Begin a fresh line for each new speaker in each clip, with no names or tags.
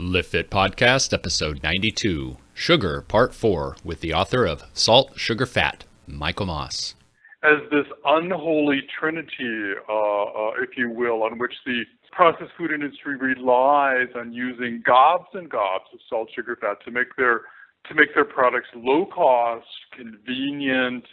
Live Fit Podcast, episode 92, Sugar, Part 4, with the author of Salt, Sugar, Fat, Michael Moss.
As this unholy trinity, if you will, on which the processed food industry relies on using gobs and gobs of salt, sugar, fat to make their products low cost, convenient,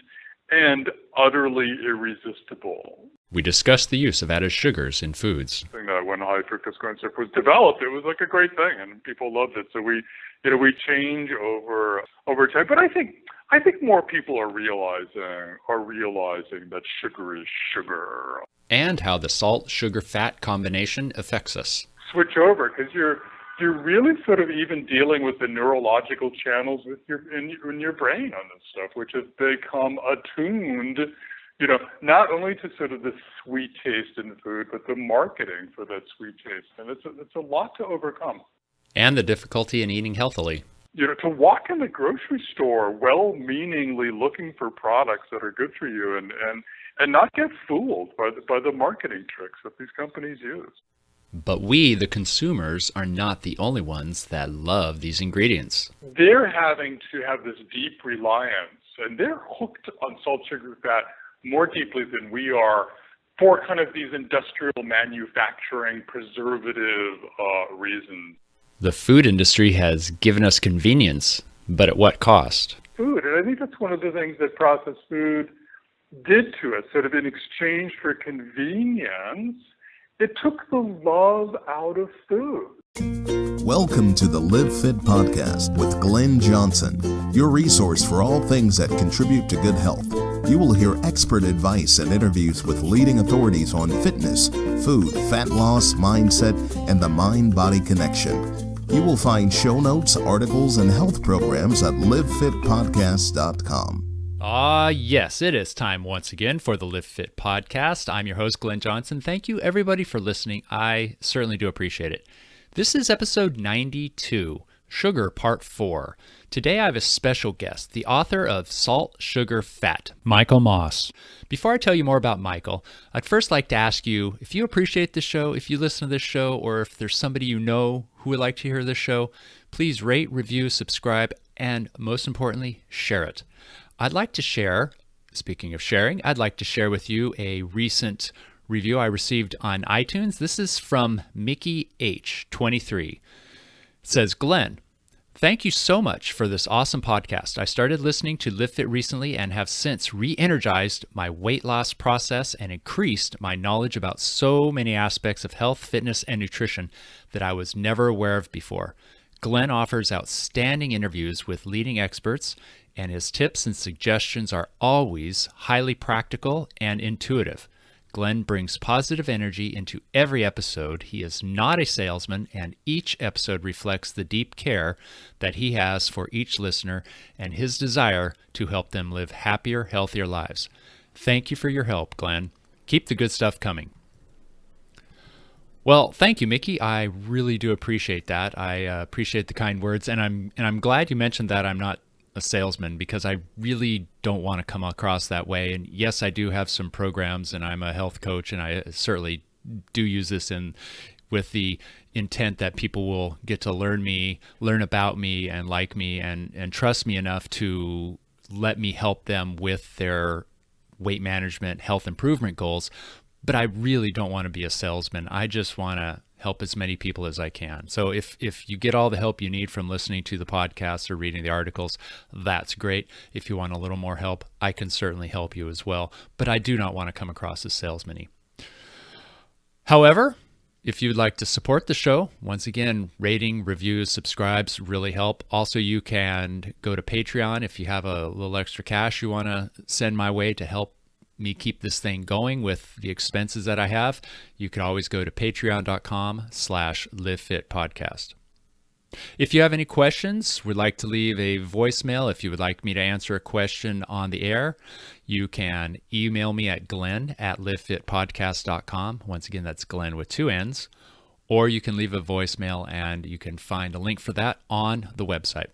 and utterly irresistible.
We discussed the use of added sugars in foods.
When high fructose corn syrup was developed, it was like a great thing, and people loved it. So we change over time. But I think more people are realizing that sugar is sugar.
And how the salt, sugar, fat combination affects us.
Switch over, because you're really sort of even dealing with the neurological channels in your brain on this stuff, which has become attuned, not only to sort of the sweet taste in food, but the marketing for that sweet taste. And it's a lot to overcome.
And the difficulty in eating healthily.
To walk in the grocery store well-meaningly looking for products that are good for you and not get fooled by the marketing tricks that these companies use.
But we, the consumers, are not the only ones that love these ingredients.
They're having to have this deep reliance, and they're hooked on salt, sugar, fat more deeply than we are for kind of these industrial manufacturing preservative reasons.
The food industry has given us convenience, but at what cost?
Food, and I think that's one of the things that processed food did to us, sort of in exchange for convenience. It took the love out of food.
Welcome to the Live Fit Podcast with Glenn Johnson, your resource for all things that contribute to good health. You will hear expert advice and interviews with leading authorities on fitness, food, fat loss, mindset, and the mind-body connection. You will find show notes, articles, and health programs at livefitpodcast.com.
Yes, it is time once again for the Live Fit Podcast. I'm your host, Glenn Johnson. Thank you, everybody, for listening. I certainly do appreciate it. This is episode 92, Sugar, Part 4. Today I have a special guest, the author of Salt, Sugar, Fat, Michael Moss. Before I tell you more about Michael, I'd first like to ask you, if you appreciate the show, if you listen to this show, or if there's somebody you know who would like to hear this show, please rate, review, subscribe, and most importantly, share it. I'd like to share, speaking of sharing, I'd like to share with you a recent review I received on iTunes. This is from Mickey H, 23. It says, Glenn, thank you so much for this awesome podcast. I started listening to Live Fit recently and have since re-energized my weight loss process and increased my knowledge about so many aspects of health, fitness, and nutrition that I was never aware of before. Glenn offers outstanding interviews with leading experts, and his tips and suggestions are always highly practical and intuitive. Glenn brings positive energy into every episode. He is not a salesman, and each episode reflects the deep care that he has for each listener and his desire to help them live happier, healthier lives. Thank you for your help, Glenn. Keep the good stuff coming. Well, thank you, Mickey. I really do appreciate that. I appreciate the kind words, and I'm glad you mentioned that I'm not a salesman, because I really don't want to come across that way. And yes, I do have some programs, and I'm a health coach, and I certainly do use this with the intent that people will get to learn about me, and like me, and trust me enough to let me help them with their weight management, health improvement goals. But I really don't want to be a salesman. I just want to help as many people as I can. So if you get all the help you need from listening to the podcast or reading the articles, that's great. If you want a little more help, I can certainly help you as well. But I do not want to come across as salesman-y. However, if you'd like to support the show, once again, rating, reviews, subscribes really help. Also, you can go to Patreon if you have a little extra cash you want to send my way to help me keep this thing going with the expenses that I have. You can always go to patreon.com/livefitpodcast. If you have any questions, would like to leave a voicemail, if you would like me to answer a question on the air, you can email me at glenn@livefitpodcast.com. Once again, that's Glenn with two N's. Or you can leave a voicemail, and you can find a link for that on the website.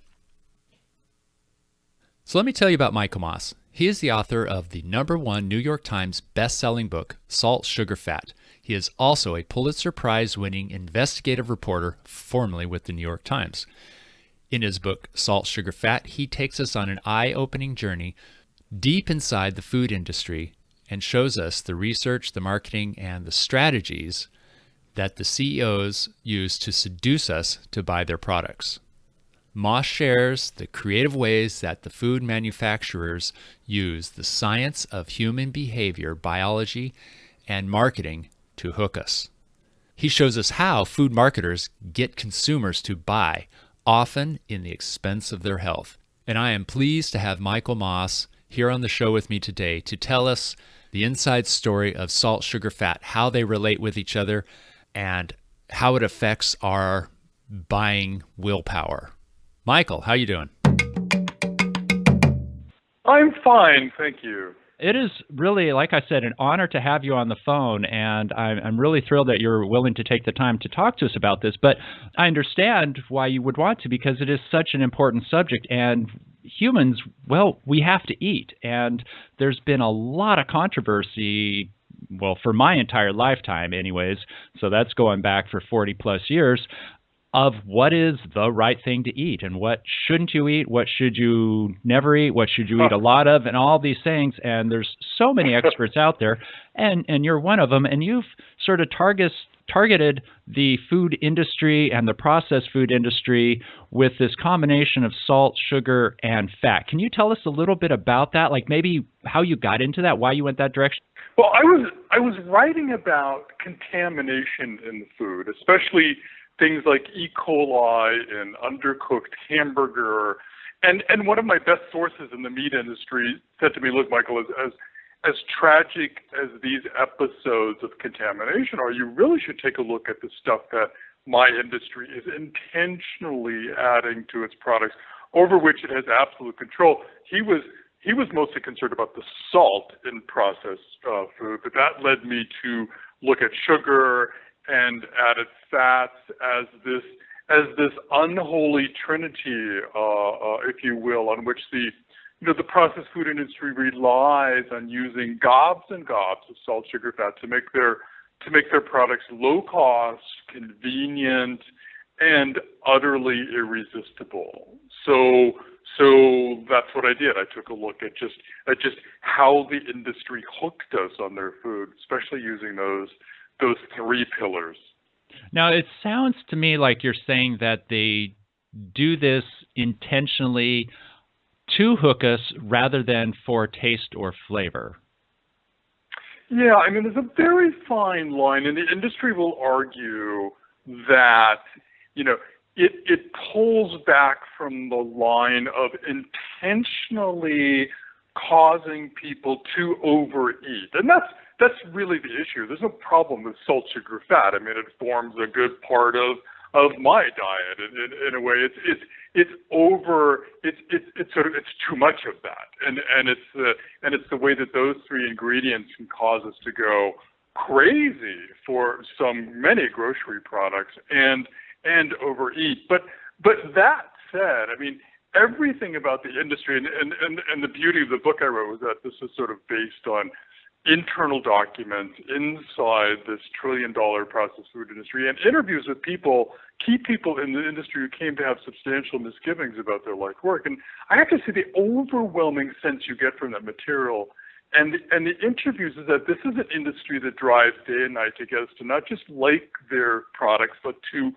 So let me tell you about Michael Moss. He is the author of the #1 New York Times best-selling book, Salt, Sugar, Fat. He is also a Pulitzer Prize-winning investigative reporter, formerly with the New York Times. In his book, Salt, Sugar, Fat, he takes us on an eye-opening journey deep inside the food industry and shows us the research, the marketing, and the strategies that the CEOs use to seduce us to buy their products. Moss shares the creative ways that the food manufacturers use the science of human behavior, biology, and marketing to hook us. He shows us how food marketers get consumers to buy, often in the expense of their health. And I am pleased to have Michael Moss here on the show with me today to tell us the inside story of salt, sugar, fat, how they relate with each other, and how it affects our buying willpower. Michael, how you doing?
I'm fine, thank you.
It is really, like I said, an honor to have you on the phone, and I'm really thrilled that you're willing to take the time to talk to us about this. But I understand why you would want to, because it is such an important subject, and humans, well, we have to eat. And there's been a lot of controversy, well, for my entire lifetime anyways, so that's going back for 40 plus years, of what is the right thing to eat and what shouldn't you eat, what should you never eat, what should you eat a lot of, and all these things. And there's so many experts out there, and you're one of them, and you've sort of targeted the food industry and the processed food industry with this combination of salt, sugar, and fat. Can you tell us a little bit about that, like maybe how you got into that, why you went that direction?
Well, I was writing about contamination in the food, especially things like E. coli and undercooked hamburger. And one of my best sources in the meat industry said to me, look, Michael, as tragic as these episodes of contamination are, you really should take a look at the stuff that my industry is intentionally adding to its products, over which it has absolute control. He was mostly concerned about the salt in processed food, but that led me to look at sugar and added fats as this unholy trinity, if you will, on which the processed food industry relies on using gobs and gobs of salt, sugar, fat to make their products low cost, convenient, and utterly irresistible. So that's what I did. I took a look at just how the industry hooked us on their food, especially using those three pillars.
Now, it sounds to me like you're saying that they do this intentionally to hook us rather than for taste or flavor.
Yeah, I mean, there's a very fine line, and the industry will argue that, it pulls back from the line of intentionally causing people to overeat. And that's really the issue. There's no problem with salt, sugar, fat. I mean, it forms a good part of my diet. In a way, it's too much of that, and it's the way that those three ingredients can cause us to go crazy for many grocery products and overeat. But that said, I mean, everything about the industry and the beauty of the book I wrote was that this is sort of based on internal documents inside this trillion-dollar processed food industry and interviews with key people in the industry who came to have substantial misgivings about their life work. And I have to say the overwhelming sense you get from that material and the interviews is that this is an industry that drives day and night to get us to not just like their products, but to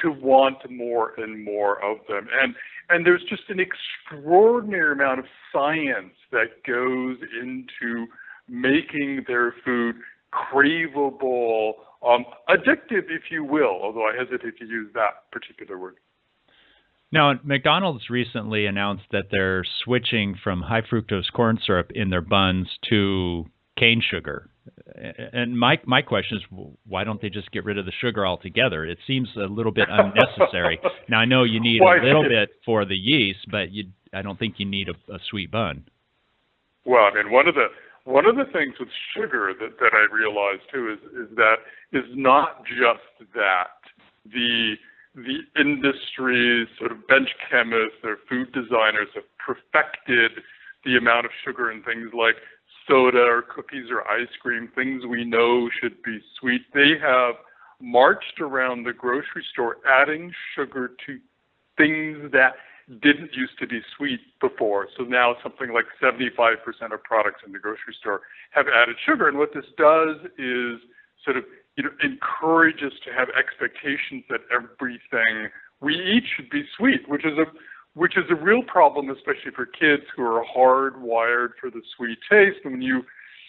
want more and more of them. And there's just an extraordinary amount of science that goes into making their food craveable, addictive, if you will, although I hesitate to use that particular word.
Now, McDonald's recently announced that they're switching from high fructose corn syrup in their buns to cane sugar. And my question is, why don't they just get rid of the sugar altogether? It seems a little bit unnecessary. Now, I know you need a little bit for the yeast, but I don't think you need a sweet bun.
Well, I mean, one of the things with sugar that I realized too is not just that the industry's sort of bench chemists, their food designers have perfected the amount of sugar in things like soda or cookies or ice cream, things we know should be sweet. They have marched around the grocery store adding sugar to things that didn't used to be sweet before. So now something like 75% of products in the grocery store have added sugar. And what this does is sort of, encourage us to have expectations that everything we eat should be sweet, which is a real problem, especially for kids who are hardwired for the sweet taste. And when you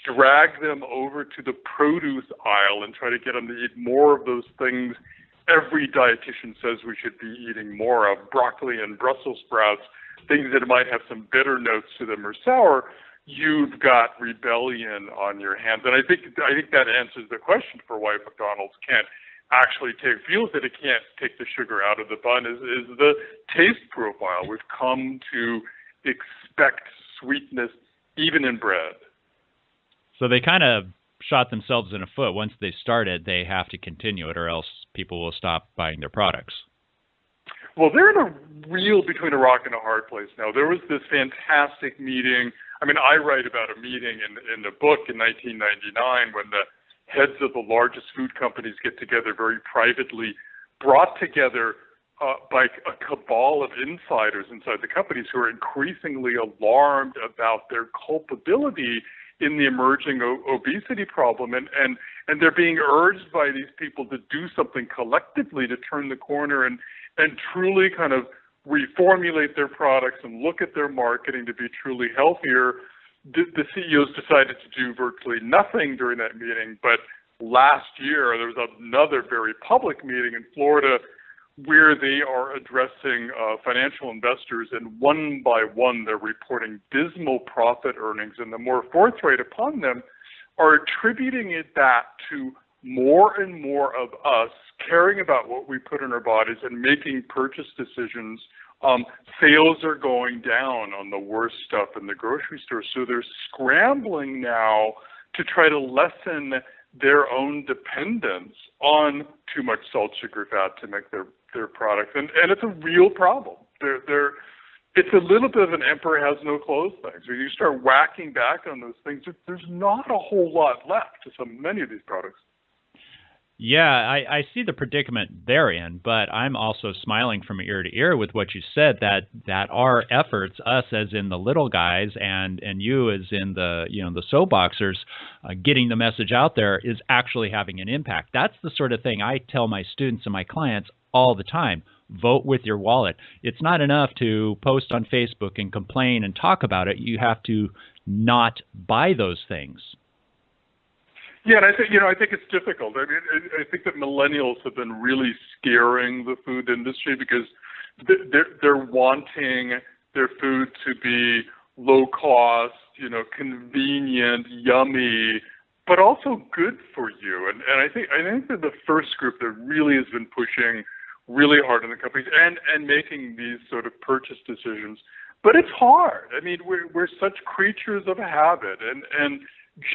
drag them over to the produce aisle and try to get them to eat more of those things every dietitian says we should be eating more of, broccoli and Brussels sprouts, things that might have some bitter notes to them or sour, you've got rebellion on your hands. And I think that answers the question for why McDonald's can't actually feels that it can't take the sugar out of the bun is the taste profile. We've come to expect sweetness even in bread.
So they kind of shot themselves in the foot. Once they started, they have to continue it, or else people will stop buying their products.
Well, they're in a real between a rock and a hard place now. There was this fantastic meeting. I mean, I write about a meeting in the book in 1999 when the heads of the largest food companies get together very privately, brought together by a cabal of insiders inside the companies who are increasingly alarmed about their culpability in the emerging obesity problem. And they're being urged by these people to do something collectively to turn the corner and truly kind of reformulate their products and look at their marketing to be truly healthier. The CEOs decided to do virtually nothing during that meeting, but last year there was another very public meeting in Florida where they are addressing financial investors, and one by one they're reporting dismal profit earnings, and the more forthright upon them are attributing it back to more and more of us caring about what we put in our bodies and making purchase decisions. Sales are going down on the worst stuff in the grocery store, so they're scrambling now to try to lessen their own dependence on too much salt, sugar, fat to make their product. And it's a real problem. It's a little bit of an emperor has no clothes thing. So you start whacking back on those things, there's not a whole lot left to many of these products.
Yeah, I see the predicament they're in, but I'm also smiling from ear to ear with what you said, that our efforts, us as in the little guys and you as in the the soapboxers, getting the message out there is actually having an impact. That's the sort of thing I tell my students and my clients all the time. Vote with your wallet. It's not enough to post on Facebook and complain and talk about it. You have to not buy those things.
Yeah, and I think it's difficult. I mean, I think that millennials have been really scaring the food industry because they're wanting their food to be low cost, convenient, yummy, but also good for you. And I think they're the first group that really has been pushing really hard on the companies and making these sort of purchase decisions. But it's hard. I mean, we're such creatures of habit, and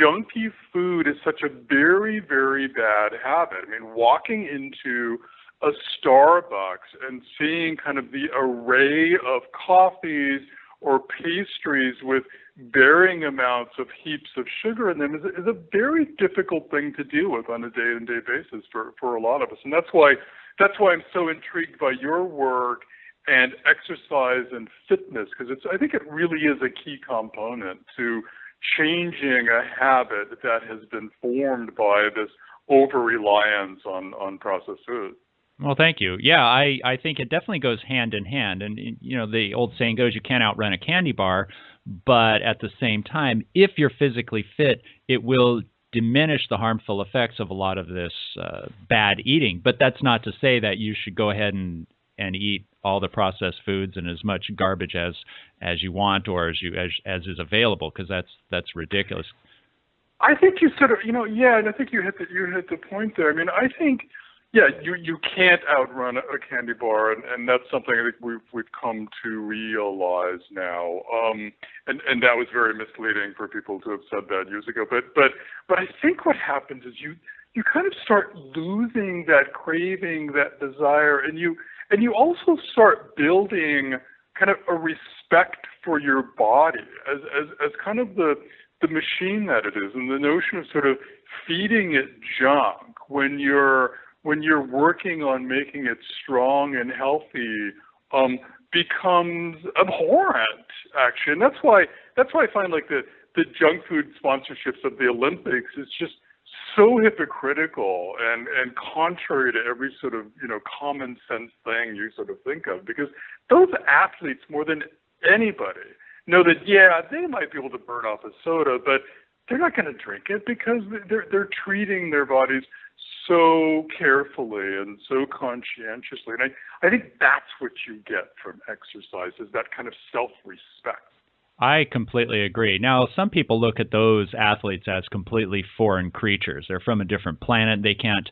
junky food is such a very, very bad habit. I mean, walking into a Starbucks and seeing kind of the array of coffees or pastries with varying amounts of heaps of sugar in them is a very difficult thing to deal with on a day-to-day basis for a lot of us. And that's why I'm so intrigued by your work and exercise and fitness, because I think it really is a key component to changing a habit that has been formed by this over-reliance on processed food.
Well, thank you. Yeah, I think it definitely goes hand in hand. And, the old saying goes, you can't outrun a candy bar. But at the same time, if you're physically fit, it will diminish the harmful effects of a lot of this bad eating. But that's not to say that you should go ahead and eat all the processed foods and as much garbage as you want or as is available, because that's ridiculous.
I think you sort of, and I think you hit the point there. I mean, I think, you can't outrun a candy bar, and that's something I think we've come to realize now. And that was very misleading for people to have said that years ago. But I think what happens is you kind of start losing that craving, that desire, and you also start building kind of a respect for your body as kind of the the machine that it is, and the notion of sort of feeding it junk when you're working on making it strong and healthy becomes abhorrent, actually. And that's why I find like the junk food sponsorships of the Olympics is just so hypocritical and contrary to every sort of, common sense thing you sort of think of, because those athletes more than anybody know that, yeah, they might be able to burn off a soda, but they're not going to drink it because they're treating their bodies so carefully and so conscientiously. And I think that's what you get from exercise, is that kind of self-respect.
I completely agree. Now, some people look at those athletes as completely foreign creatures. They're from a different planet. They can't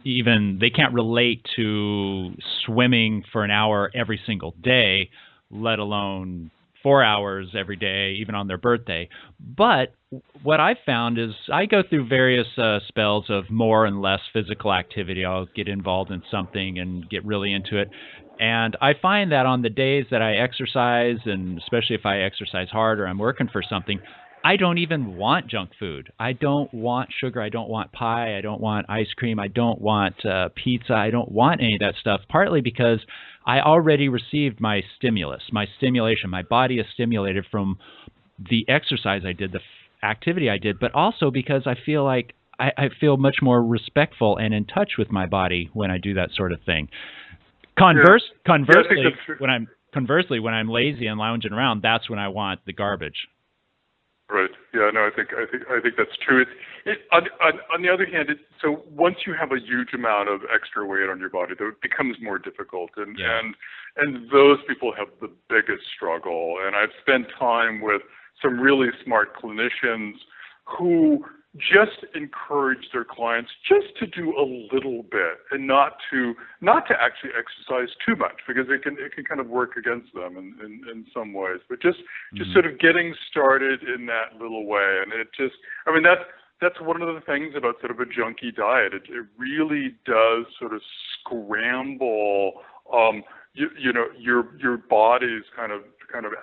they can't relate to swimming for an hour every single day, let alone 4 hours every day, even on their birthday. But what I've found is I go through various spells of more and less physical activity. I'll get involved in something and get really into it. And I find that on the days that I exercise, and especially if I exercise hard or I'm working for something, I don't even want junk food. I don't want sugar. I don't want pie. I don't want ice cream. I don't want pizza. I don't want any of that stuff, partly because I already received my stimulus, my stimulation. My body is stimulated from the exercise I did, the activity I did, but also because I feel like I feel much more respectful and in touch with my body when I do that sort of thing. Conversely, when I'm lazy and lounging around, that's when I want the garbage.
Right. Yeah. No. I think that's true. On the other hand, so once you have a huge amount of extra weight on your body, it becomes more difficult, and those people have the biggest struggle. And I've spent time with some really smart clinicians who just encourage their clients just to do a little bit and not to actually exercise too much, because it can kind of work against them in some ways. But just sort of getting started in that little way, and that's one of the things about sort of a junkie diet. It really does sort of scramble your body's kind of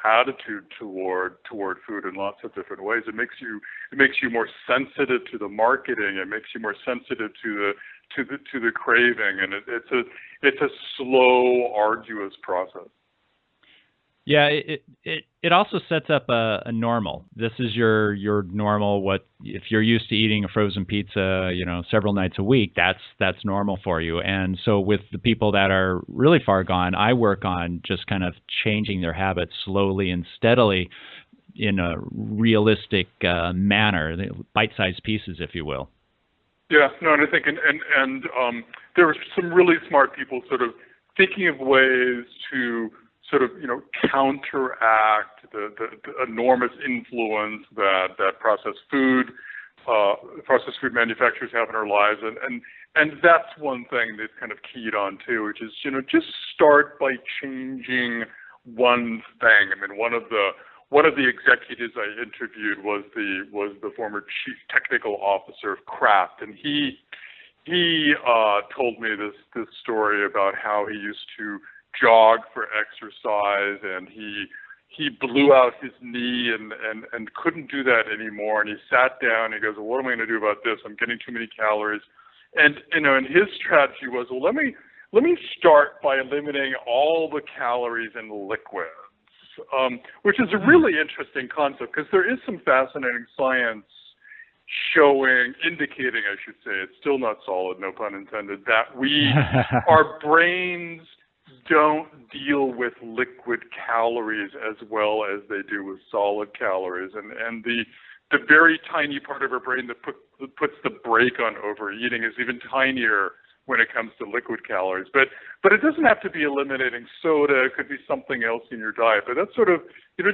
attitude toward food in lots of different ways. It makes you more sensitive to the marketing. It makes you more sensitive to the craving, and it's a slow, arduous process.
Yeah, it also sets up a normal. This is your normal. What if you're used to eating a frozen pizza, several nights a week? That's normal for you. And so with the people that are really far gone, I work on just kind of changing their habits slowly and steadily in a realistic manner, bite-sized pieces, if you will.
Yeah, no, and I think and there were some really smart people sort of thinking of ways to sort of, counteract the enormous influence that processed food manufacturers have in our lives, and that's one thing that's kind of keyed on too, which is just start by changing one thing. I mean, one of the executives I interviewed was the former chief technical officer of Kraft, and he told me this story about how he used to jog for exercise, and he blew out his knee and couldn't do that anymore, and he sat down and he goes, well, what am I going to do about this? I'm getting too many calories. And and his strategy was, well, let me start by eliminating all the calories in liquids, which is a really interesting concept, because there is some fascinating science indicating, I should say, it's still not solid, no pun intended, that our brains don't deal with liquid calories as well as they do with solid calories, and the very tiny part of our brain that puts the brake on overeating is even tinier when it comes to liquid calories. But it doesn't have to be eliminating soda. It could be something else in your diet. But that's sort of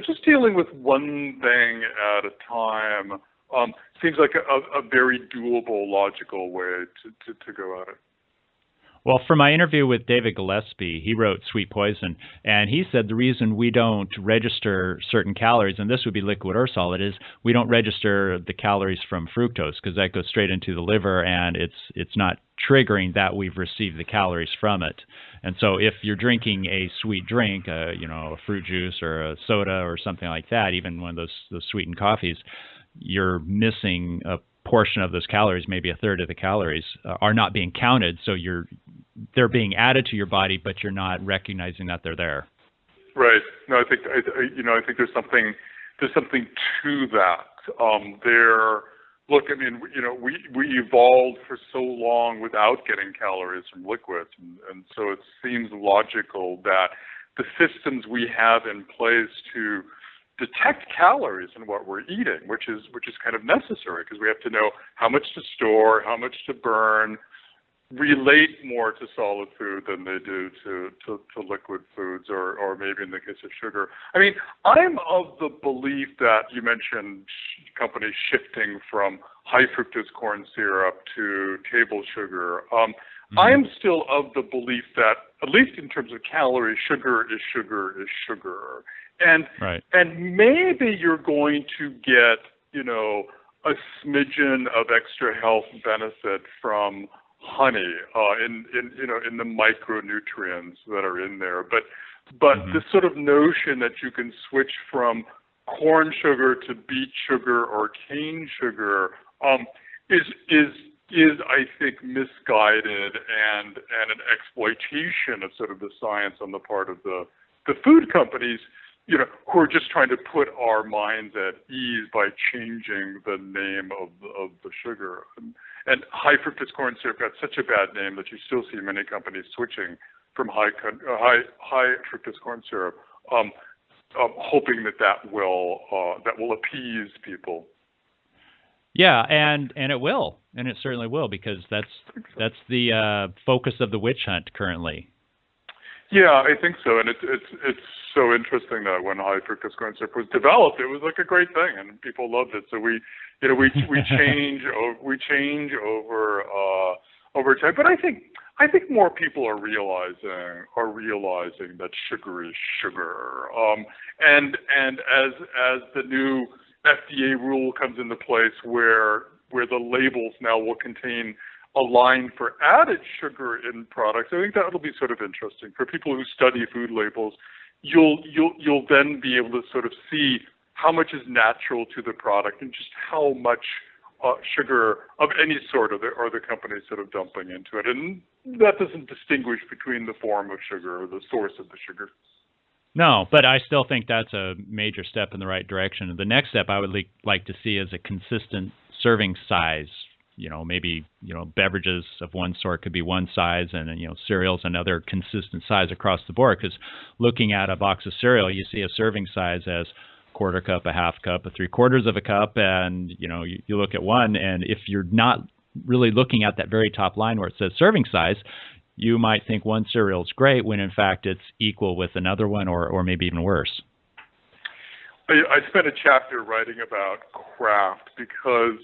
just dealing with one thing at a time seems like a very doable, logical way to go at it.
Well, from my interview with David Gillespie, he wrote Sweet Poison, and he said the reason we don't register certain calories, and this would be liquid or solid, is we don't register the calories from fructose, because that goes straight into the liver, and it's not triggering that we've received the calories from it. And so if you're drinking a sweet drink, a fruit juice or a soda or something like that, even one of those sweetened coffees, you're missing a portion of those calories, maybe a third of the calories are not being counted. So they're being added to your body, but you're not recognizing that they're there.
Right. No, I think there's something to that. Look, I mean, we evolved for so long without getting calories from liquids, and so it seems logical that the systems we have in place to detect calories in what we're eating, which is kind of necessary because we have to know how much to store, how much to burn, relate more to solid food than they do to liquid foods or maybe in the case of sugar. I mean, I'm of the belief that you mentioned companies shifting from high fructose corn syrup to table sugar. I am still of the belief that, at least in terms of calories, sugar is sugar is sugar. And maybe you're going to get, a smidgen of extra health benefit from honey in the micronutrients that are in there. But this sort of notion that you can switch from corn sugar to beet sugar or cane sugar is I think misguided and an exploitation of sort of the science on the part of the food companies, who are just trying to put our minds at ease by changing the name of the sugar. And high fructose corn syrup got such a bad name that you still see many companies switching from high fructose corn syrup, hoping that will appease people.
Yeah, and it will, and it certainly will, because that's the focus of the witch hunt currently.
Yeah, I think so, and it's so interesting that when high fructose corn syrup was developed, it was like a great thing, and people loved it. So we change over time. But I think more people are realizing that sugar is sugar, and as the new FDA rule comes into place, where the labels now will contain a line for added sugar in products, I think that'll be sort of interesting for people who study food labels. You'll then be able to sort of see how much is natural to the product and just how much sugar of any sort are the companies sort of dumping into it, and that doesn't distinguish between the form of sugar or the source of the sugar.
No, but I still think that's a major step in the right direction. The next step I would like to see is a consistent serving size. Maybe, beverages of one sort could be one size, and, cereals another consistent size across the board. Because looking at a box of cereal, you see a serving size as quarter cup, a half cup, a 3/4 of a cup, and, you look at one, and if you're not really looking at that very top line where it says serving size, you might think one cereal is great when in fact it's equal with another one or maybe even worse.
I spent a chapter writing about Kraft because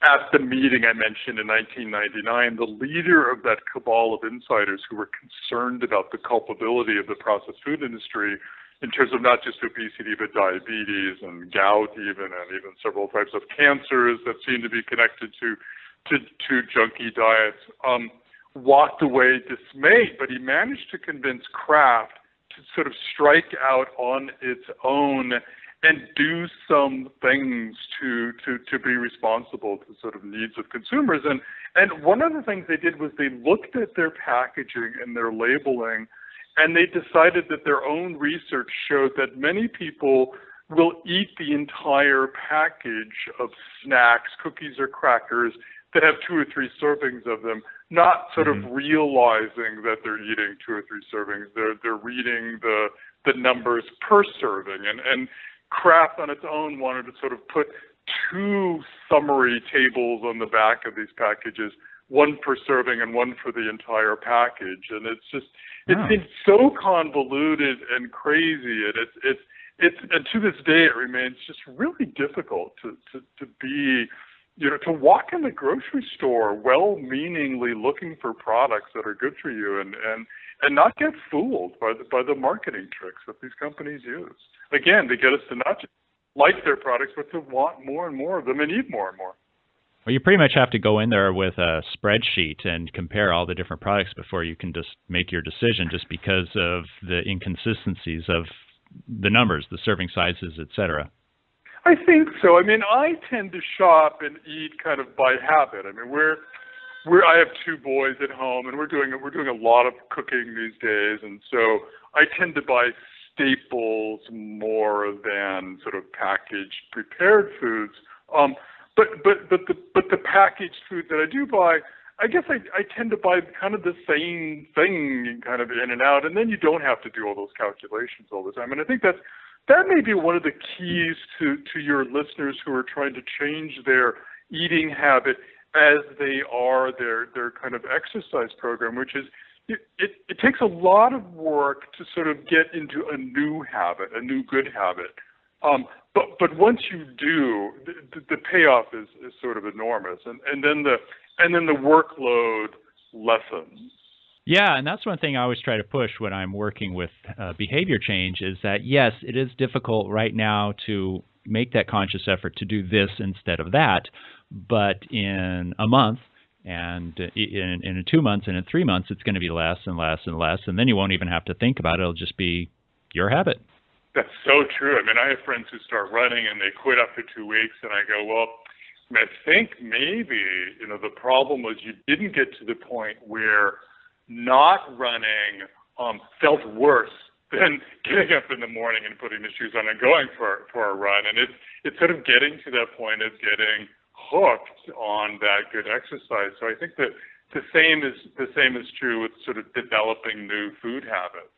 at the meeting I mentioned in 1999, the leader of that cabal of insiders who were concerned about the culpability of the processed food industry in terms of not just obesity but diabetes and gout and even several types of cancers that seem to be connected to junky diets, walked away dismayed, but he managed to convince Kraft to sort of strike out on its own and do some things to be responsible to sort of needs of consumers. And one of the things they did was they looked at their packaging and their labeling, and they decided that their own research showed that many people will eat the entire package of snacks, cookies or crackers, that have 2 or 3 servings of them, not sort of realizing that they're eating 2 or 3 servings. They're reading the numbers per serving. And Kraft on its own wanted to sort of put 2 summary tables on the back of these packages, one per serving and one for the entire package. And it's just, it seems so convoluted and crazy. And and to this day, it remains just really difficult to be, to walk in the grocery store well-meaningly looking for products that are good for you and not get fooled by the marketing tricks that these companies use. Again, to get us to not just like their products, but to want more and more of them and eat more and more.
Well, you pretty much have to go in there with a spreadsheet and compare all the different products before you can just make your decision, just because of the inconsistencies of the numbers, the serving sizes, et cetera.
I think so. I mean, I tend to shop and eat kind of by habit. I mean, I have two boys at home, and we're doing a lot of cooking these days, and so I tend to buy staples more than sort of packaged prepared foods. But the packaged food that I do buy, I guess I tend to buy kind of the same thing kind of in and out, and then you don't have to do all those calculations all the time. And I think that may be one of the keys to your listeners who are trying to change their eating habit as they are their kind of exercise program, which is it takes a lot of work to sort of get into a new habit, a new good habit. But once you do, the payoff is sort of enormous, and then the workload lessens.
Yeah, and that's one thing I always try to push when I'm working with behavior change is that, yes, it is difficult right now to make that conscious effort to do this instead of that, but in a month and in 2 months and in 3 months, it's going to be less and less and less, and then you won't even have to think about it. It'll just be your habit.
That's so true. I mean, I have friends who start running and they quit after 2 weeks, and I go, well, I think maybe, the problem was you didn't get to the point where not running felt worse than getting up in the morning and putting the shoes on and going for a run. And it's sort of getting to that point of getting hooked on that good exercise. So I think that the same is true with sort of developing new food habits.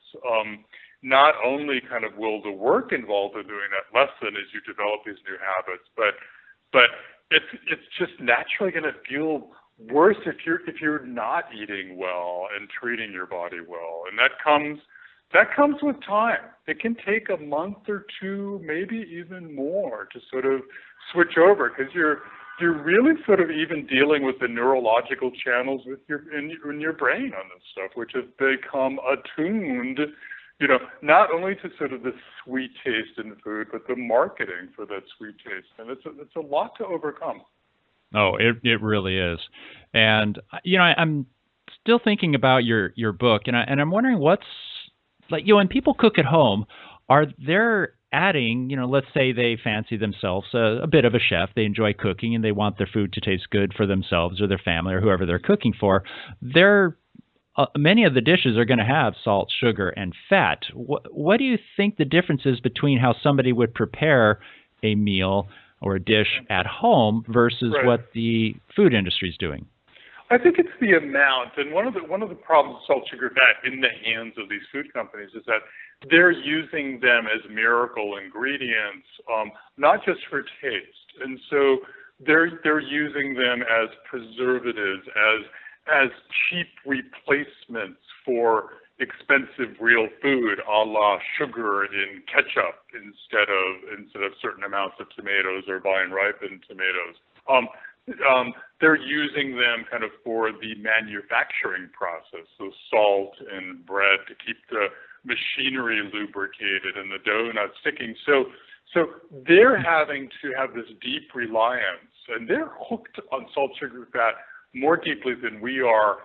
Not only kind of will the work involved in doing that lessen as you develop these new habits, but it's just naturally going to feel worse if you're not eating well and treating your body well, and that comes with time. It can take a month or two, maybe even more, to sort of switch over, because you're really sort of even dealing with the neurological channels in your brain on this stuff, which have become attuned, not only to sort of the sweet taste in food, but the marketing for that sweet taste, and it's a lot to overcome.
Oh, it really is. And, I'm still thinking about your book, and I'm wondering what's, like, when people cook at home, are they adding, let's say they fancy themselves a bit of a chef, they enjoy cooking, and they want their food to taste good for themselves or their family or whoever they're cooking for. Many of the dishes are going to have salt, sugar, and fat. What do you think the difference is between how somebody would prepare a meal or a dish at home versus what the food industry is doing?
I think it's the amount, and one of the problems with salt, sugar, fat in the hands of these food companies is that they're using them as miracle ingredients, not just for taste, and so they're using them as preservatives, as cheap replacements for expensive real food, a la sugar in ketchup instead of certain amounts of tomatoes or vine ripened tomatoes. They're using them kind of for the manufacturing process, so salt and bread to keep the machinery lubricated and the dough not sticking. So they're having to have this deep reliance, and they're hooked on salt, sugar, fat more deeply than we are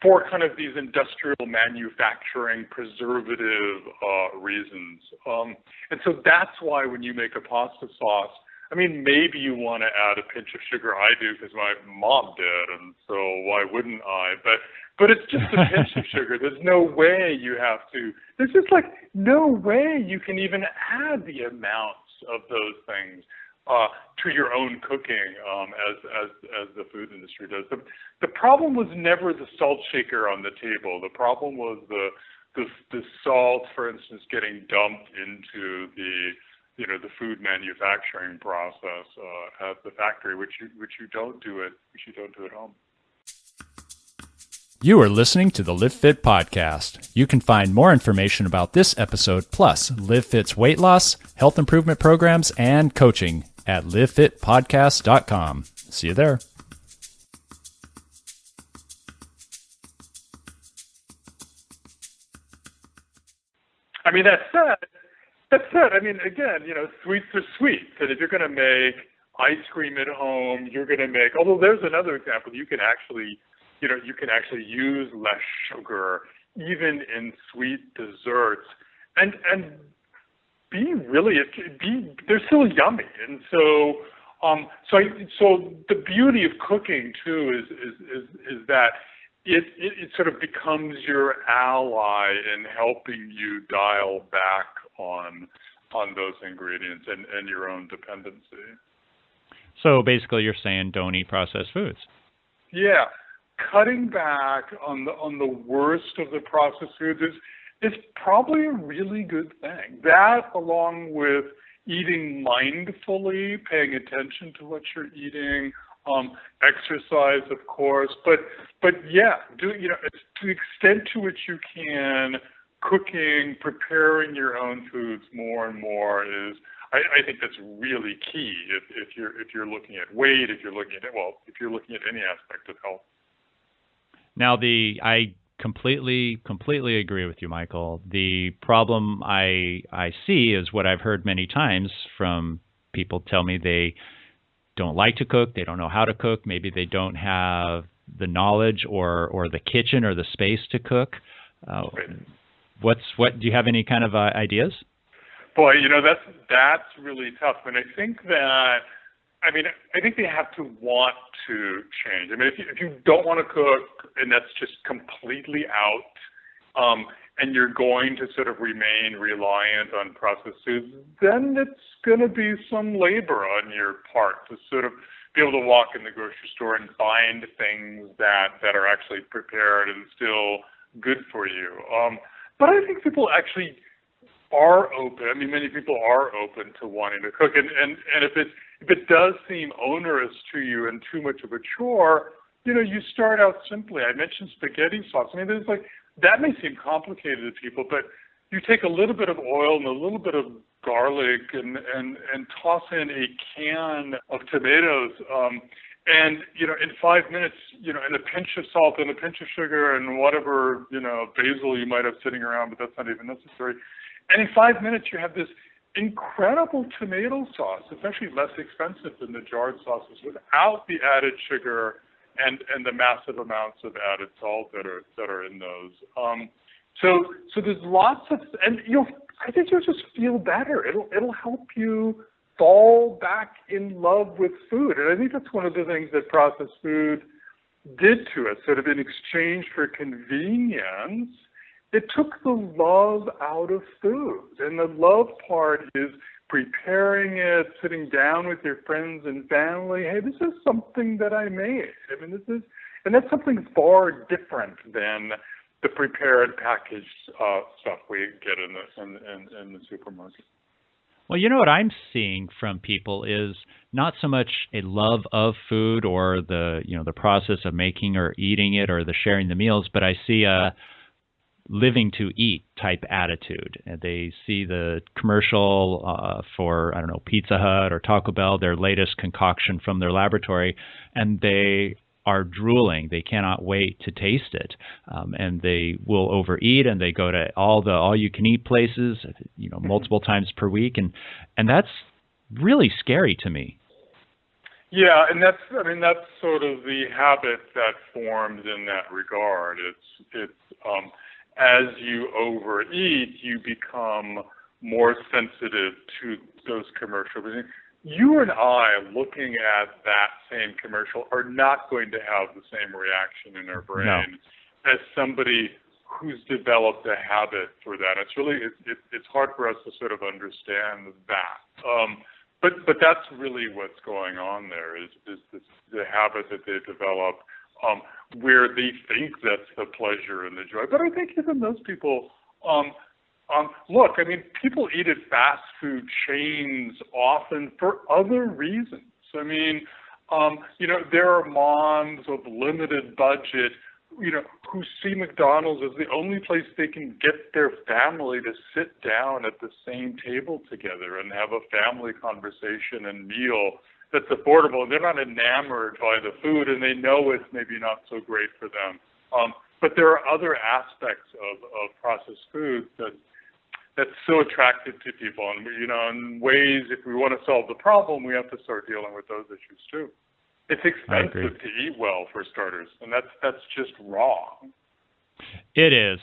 for kind of these industrial manufacturing preservative reasons. And so that's why when you make a pasta sauce, I mean, maybe you want to add a pinch of sugar. I do because my mom did, and so why wouldn't I? But it's just a pinch of sugar. There's no way you have to. There's just like no way you can even add the amounts of those things to your own cooking as the food industry does. The problem was never the salt shaker on the table. The problem was the salt, for instance, getting dumped into the food manufacturing process at the factory, which you don't do at home.
You are listening to the Live Fit podcast. You can find more information about this episode, plus Live Fit's weight loss, health improvement programs, and coaching at livefitpodcast.com. See you there.
I mean, that said, I mean, again, sweets are sweets, and if you're going to make ice cream at home. You're going to make, although there's another example, you can actually use less sugar even in sweet desserts, and they're still yummy. And so the beauty of cooking too is that it sort of becomes your ally in helping you dial back on those ingredients and your own dependency.
So basically you're saying don't eat processed foods.
Yeah. Cutting back on the worst of the processed foods is probably a really good thing. That, along with eating mindfully, paying attention to what you're eating, exercise, of course, but yeah, to the extent to which you can, cooking, preparing your own foods more and more is, I think that's really key if you're looking at weight, if you're looking at any aspect of health.
Now, I completely agree with you, Michael. The problem I see is what I've heard many times from people tell me they don't like to cook, they don't know how to cook, maybe they don't have the knowledge or the kitchen or the space to cook. Do you have any kind of ideas?
Boy, that's really tough, and I think they have to want to change. I mean, if you don't want to cook and that's just completely out, and you're going to sort of remain reliant on processed foods, then it's going to be some labor on your part to sort of be able to walk in the grocery store and find things that are actually prepared and still good for you. But I think people actually are open. I mean, many people are open to wanting to cook, and if it does seem onerous to you and too much of a chore, you start out simply. I mentioned spaghetti sauce. I mean, that may seem complicated to people, but you take a little bit of oil and a little bit of garlic and toss in a can of tomatoes, and in 5 minutes, and a pinch of salt and a pinch of sugar and whatever basil you might have sitting around, but that's not even necessary. And in 5 minutes, you have this incredible tomato sauce. It's actually less expensive than the jarred sauces without the added sugar and the massive amounts of added salt that are in those. So there's lots of, and I think you'll just feel better. It'll help you fall back in love with food, and I think that's one of the things that processed food did to us. Sort of in exchange for convenience, it took the love out of food, and the love part is preparing it, sitting down with your friends and family. Hey, this is something that I made. I mean, and that's something far different than the prepared packaged stuff we get in the supermarket.
Well, what I'm seeing from people is not so much a love of food or the process of making or eating it or the sharing the meals, but I see a living to eat type attitude. And they see the commercial for, I don't know, Pizza Hut or Taco Bell, their latest concoction from their laboratory, and they are drooling. They cannot wait to taste it, and they will overeat, and they go to all you can eat places, multiple times per week, and that's really scary to me.
Yeah, and that's sort of the habit that forms in that regard. It's as you overeat, you become more sensitive to those commercials. You and I, looking at that same commercial, are not going to have the same reaction in our brain as somebody who's developed a habit for that. It's hard for us to sort of understand that. But that's really what's going on there is the habit that they develop, where they think that's the pleasure and the joy. But I think even those people, look, I mean, people eat at fast food chains often for other reasons. I mean, there are moms of limited budget, who see McDonald's as the only place they can get their family to sit down at the same table together and have a family conversation and meal that's affordable. They're not enamored by the food, and they know it's maybe not so great for them. But there are other aspects of processed foods that that's so attractive to people. And, in ways, if we want to solve the problem, we have to start dealing with those issues too. It's expensive to eat well, for starters, and that's just wrong.
It is.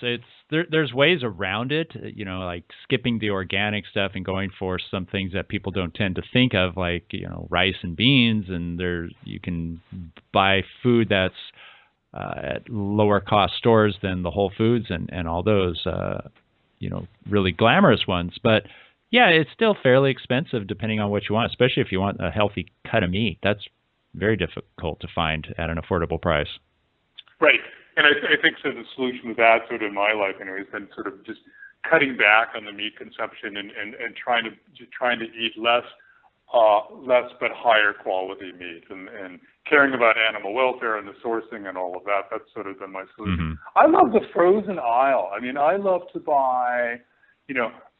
There's ways around it, like skipping the organic stuff and going for some things that people don't tend to think of, like, rice and beans. And you can buy food that's at lower cost stores than the Whole Foods and all those, really glamorous ones. But yeah, it's still fairly expensive depending on what you want, especially if you want a healthy cut of meat. That's very difficult to find at an affordable price.
Right. And I think so the solution to that, sort of in my life anyway, has been sort of just cutting back on the meat consumption and trying to eat less but higher quality meat and caring about animal welfare and the sourcing and all of that. That's sort of been my solution. Mm-hmm. I love the frozen aisle. I mean, I love to buy,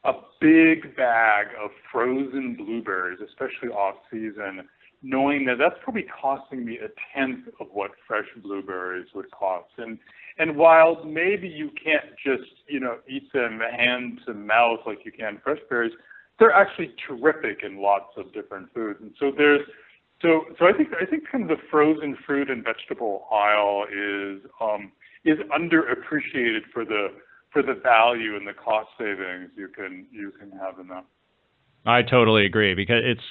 a big bag of frozen blueberries, especially off season, knowing that that's probably costing me a tenth of what fresh blueberries would cost. And while maybe you can't just, eat them hand to mouth like you can fresh berries, they're actually terrific in lots of different foods. And so I think kind of the frozen fruit and vegetable aisle is underappreciated for the value and the cost savings you can have in that.
I totally agree, because it's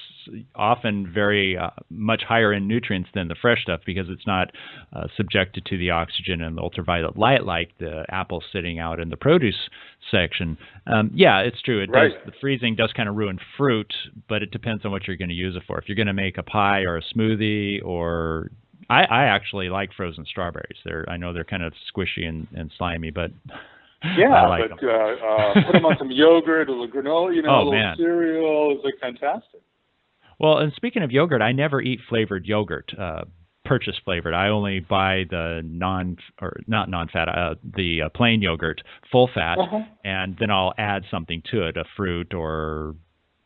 often very much higher in nutrients than the fresh stuff, because it's not subjected to the oxygen and the ultraviolet light like the apple sitting out in the produce section. Yeah, it's true. It does. The freezing does kind of ruin fruit, but it depends on what you're going to use it for. If you're going to make a pie or a smoothie, or I actually like frozen strawberries. I know they're kind of squishy and slimy, but
yeah, put them on some yogurt or granola, a little cereal. It's like fantastic.
Well, and speaking of yogurt, I never eat flavored yogurt, purchase flavored. I only buy the the plain yogurt, full fat, and then I'll add something to it, a fruit or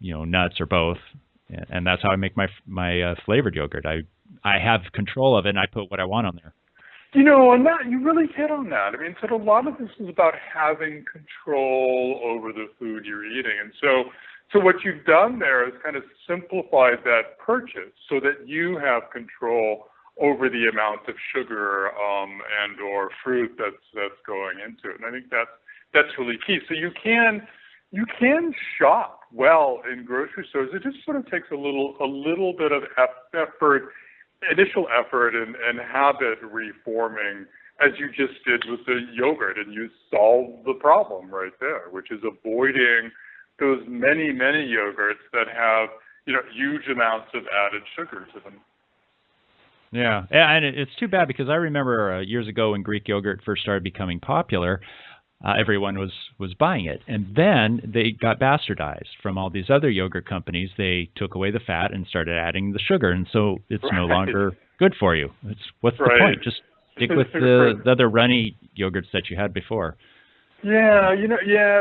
nuts or both, and that's how I make my flavored yogurt. I have control of it, and I put what I want on there.
And that, you really hit on that. I mean, so a lot of this is about having control over the food you're eating. And so what you've done there is kind of simplified that purchase so that you have control over the amount of sugar and or fruit that's going into it. And I think that's really key. So you can shop well in grocery stores. It just sort of takes a little bit of initial effort and habit reforming, as you just did with the yogurt, and you solve the problem right there, which is avoiding those many yogurts that have huge amounts of added sugar to them.
Yeah, and it's too bad, because I remember years ago when Greek yogurt first started becoming popular, everyone was buying it. And then they got bastardized from all these other yogurt companies. They took away the fat and started adding the sugar. And so it's no longer good for you. What's the point? Just stick with the other runny yogurts that you had before.
Yeah,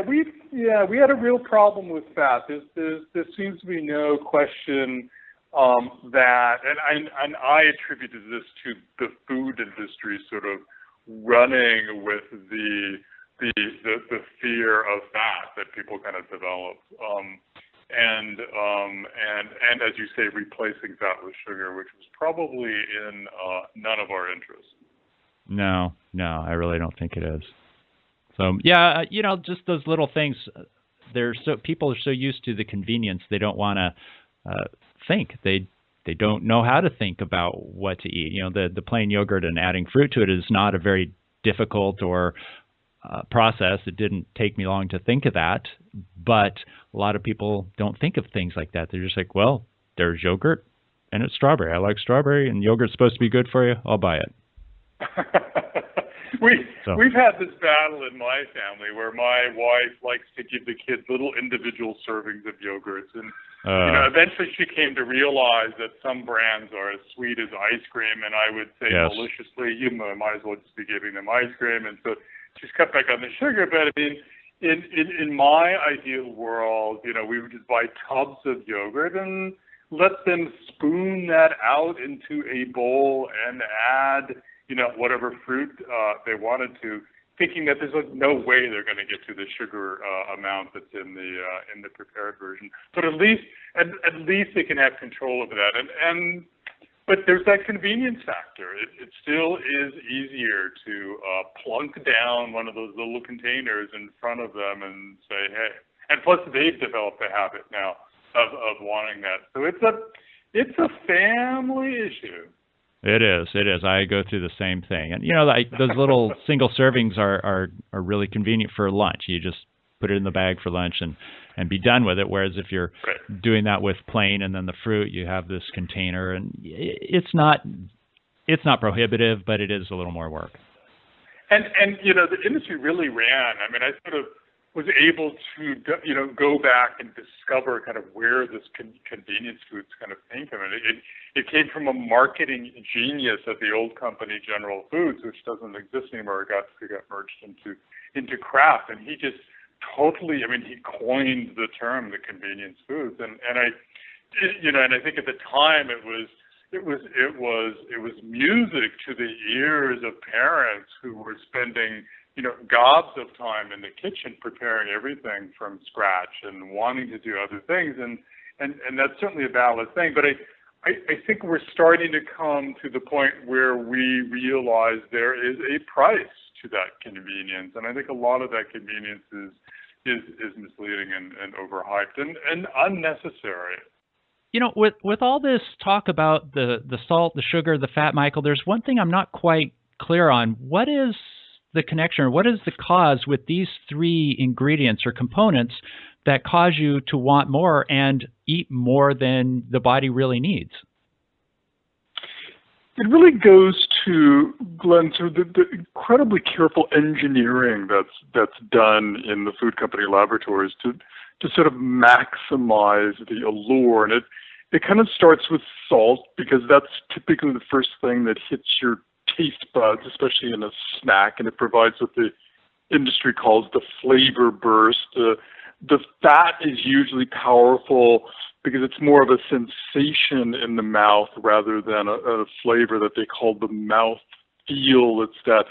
we had a real problem with fat. There seems to be no question that, and I attributed this to the food industry sort of running with the fear of fat that people kind of develop, and as you say, replacing fat with sugar, which was probably in none of our interests.
No, I really don't think it is. So yeah, just those little things. People are so used to the convenience, they don't want to think. They don't know how to think about what to eat. The plain yogurt and adding fruit to it is not a very difficult or process. It didn't take me long to think of that, but a lot of people don't think of things like that. They're just like, well, there's yogurt and it's strawberry. I like strawberry, and yogurt's supposed to be good for you. I'll buy it.
We've had this battle in my family where my wife likes to give the kids little individual servings of yogurts, and eventually she came to realize that some brands are as sweet as ice cream, and I would say maliciously, you might as well just be giving them ice cream, and so she's cut back on the sugar. But I mean, in my ideal world, we would just buy tubs of yogurt and let them spoon that out into a bowl and add, whatever fruit they wanted to. thinking that there's no way they're going to get to the sugar amount that's in the prepared version. But at least they can have control of that. But there's that convenience factor. It still is easier to plunk down one of those little containers in front of them and say, hey. And plus, they've developed a habit now of wanting that. So it's a family issue.
It is. I go through the same thing. And, like those little single servings are really convenient for lunch. You just put it in the bag for lunch and be done with it. Whereas if you're doing that with plain and then the fruit, you have this container, and it's not prohibitive, but it is a little more work.
And the industry really ran. I mean, I sort of was able to go back and discover kind of where this convenience foods kind of came from. And it came from a marketing genius at the old company General Foods, which doesn't exist anymore. It got merged into Kraft, and he just totally, he coined the term the convenience foods. And I think at the time it was music to the ears of parents who were spending gobs of time in the kitchen preparing everything from scratch and wanting to do other things, and that's certainly a valid thing. But I think we're starting to come to the point where we realize there is a price to that convenience, and I think a lot of that convenience is misleading and overhyped and unnecessary.
With all this talk about the salt, the sugar, the fat, Michael, there's one thing I'm not quite clear on. What is the connection, or what is the cause with these three ingredients or components that cause you to want more and eat more than the body really needs?
It really goes to, Glenn, to the incredibly careful engineering that's done in the food company laboratories to sort of maximize the allure. And it kind of starts with salt, because that's typically the first thing that hits your taste buds, especially in a snack, and it provides what the industry calls the flavor burst. The fat is usually powerful because it's more of a sensation in the mouth rather than a flavor that they call the mouth feel. It's that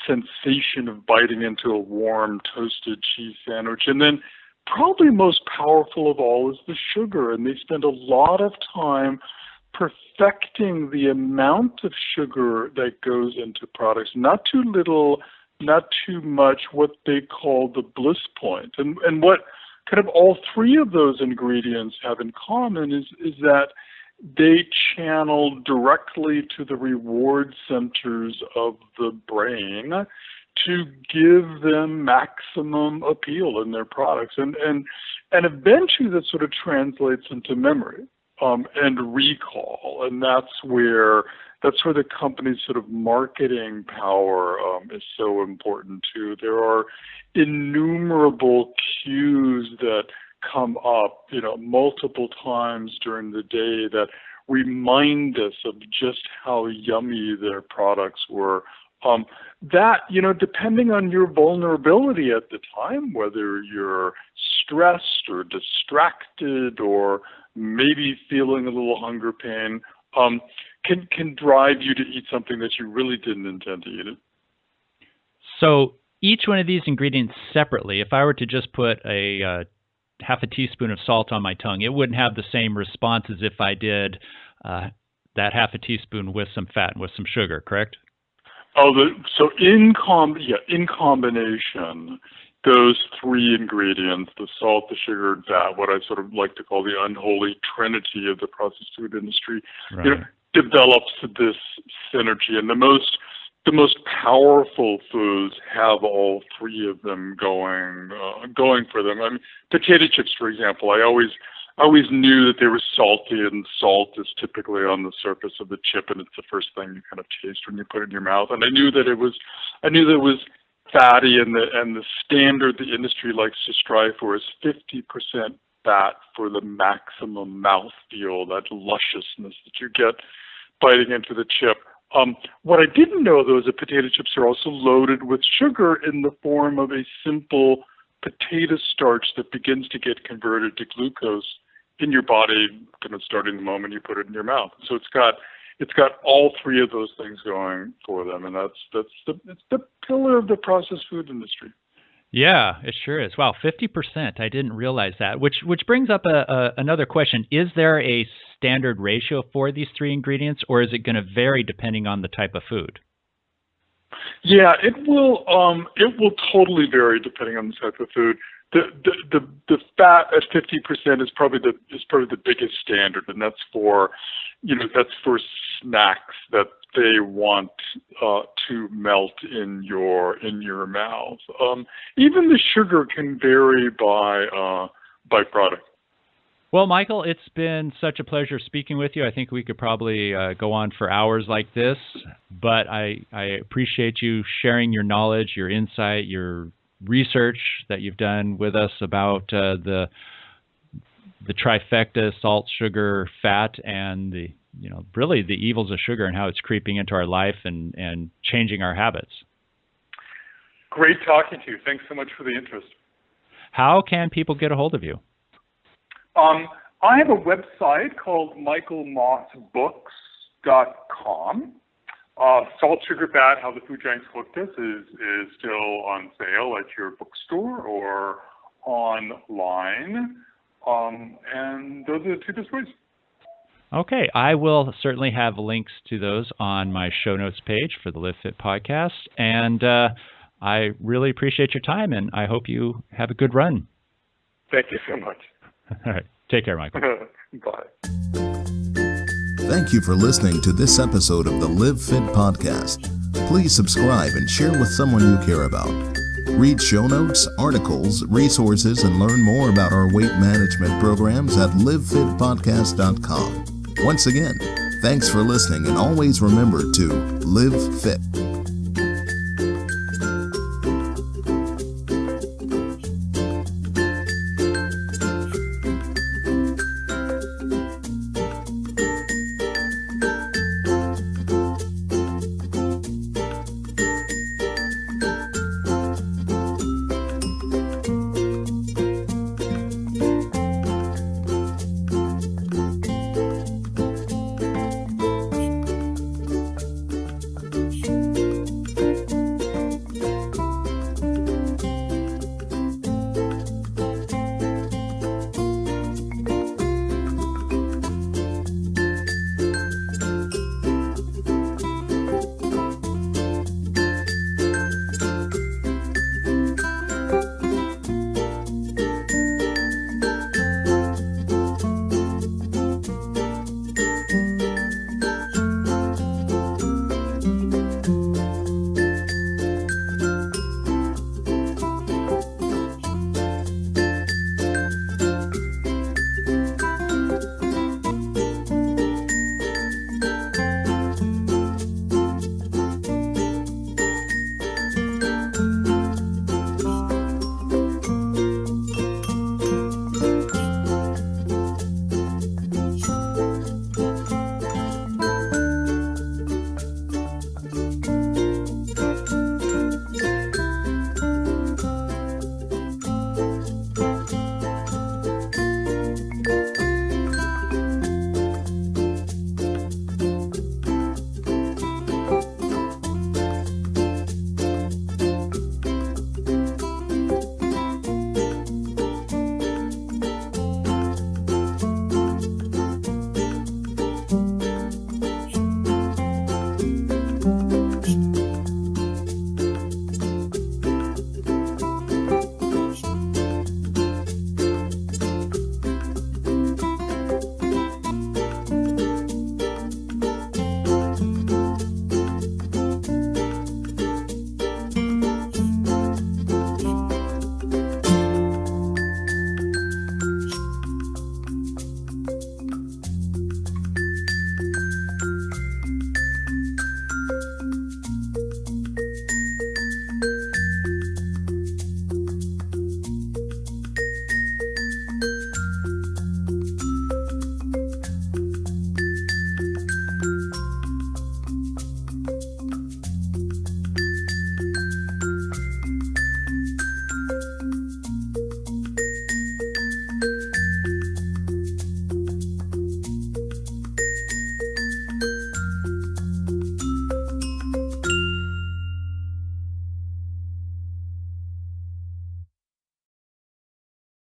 sensation of biting into a warm toasted cheese sandwich. And then probably most powerful of all is the sugar, and they spend a lot of time perfecting the amount of sugar that goes into products. Not too little, not too much, what they call the bliss point. And what kind of all three of those ingredients have in common is that they channel directly to the reward centers of the brain to give them maximum appeal in their products. And eventually that sort of translates into memory. And recall, and that's where the company's sort of marketing power is so important too. There are innumerable cues that come up, multiple times during the day that remind us of just how yummy their products were. That, depending on your vulnerability at the time, whether you're stressed or distracted or maybe feeling a little hunger pain, can drive you to eat something that you really didn't intend to eat.
So each one of these ingredients separately, if I were to just put a half a teaspoon of salt on my tongue, it wouldn't have the same response as if I did that half a teaspoon with some fat and with some sugar, correct?
So in combination, those three ingredients, the salt, the sugar, and fat, what I sort of like to call the unholy trinity of the processed food industry, develops this synergy. And the most powerful foods have all three of them going for them. I mean, potato chips, for example, I always knew that they were salty, and salt is typically on the surface of the chip, and it's the first thing you kind of taste when you put it in your mouth. And I knew that it was fatty, and the standard the industry likes to strive for is 50% fat for the maximum mouthfeel, that lusciousness that you get biting into the chip. What I didn't know, though, is that potato chips are also loaded with sugar in the form of a simple potato starch that begins to get converted to glucose in your body, kind of starting the moment you put it in your mouth. So it's got it's got all three of those things going for them, and it's the pillar of the processed food industry.
Yeah, it sure is. Wow, 50%. I didn't realize that. Which brings up another question. Is there a standard ratio for these three ingredients, or is it going to vary depending on the type of food?
Yeah, it will totally vary depending on the type of food. The fat at 50% is probably the biggest standard, and that's for snacks that they want to melt in your mouth. Even the sugar can vary by product.
Well, Michael, it's been such a pleasure speaking with you. I think we could probably go on for hours like this, but I appreciate you sharing your knowledge, your insight, your research that you've done with us about the trifecta: salt, sugar, fat, and really the evils of sugar and how it's creeping into our life and changing our habits.
Great talking to you. Thanks so much for the interest.
How can people get a hold of you?
I have a website called michaelmossbooks.com. Salt, Sugar, Fat, How the Food Giants Cooked Us is still on sale at your bookstore or online. And those are the two best ways.
Okay, I will certainly have links to those on my show notes page for the Live Fit podcast. And I really appreciate your time, and I hope you have a good run.
Thank you so much.
All right. Take care, Michael.
Bye.
Thank you for listening to this episode of the Live Fit podcast. Please subscribe and share with someone you care about. Read show notes, articles, resources, and learn more about our weight management programs at livefitpodcast.com. Once again, thanks for listening, and always remember to live fit.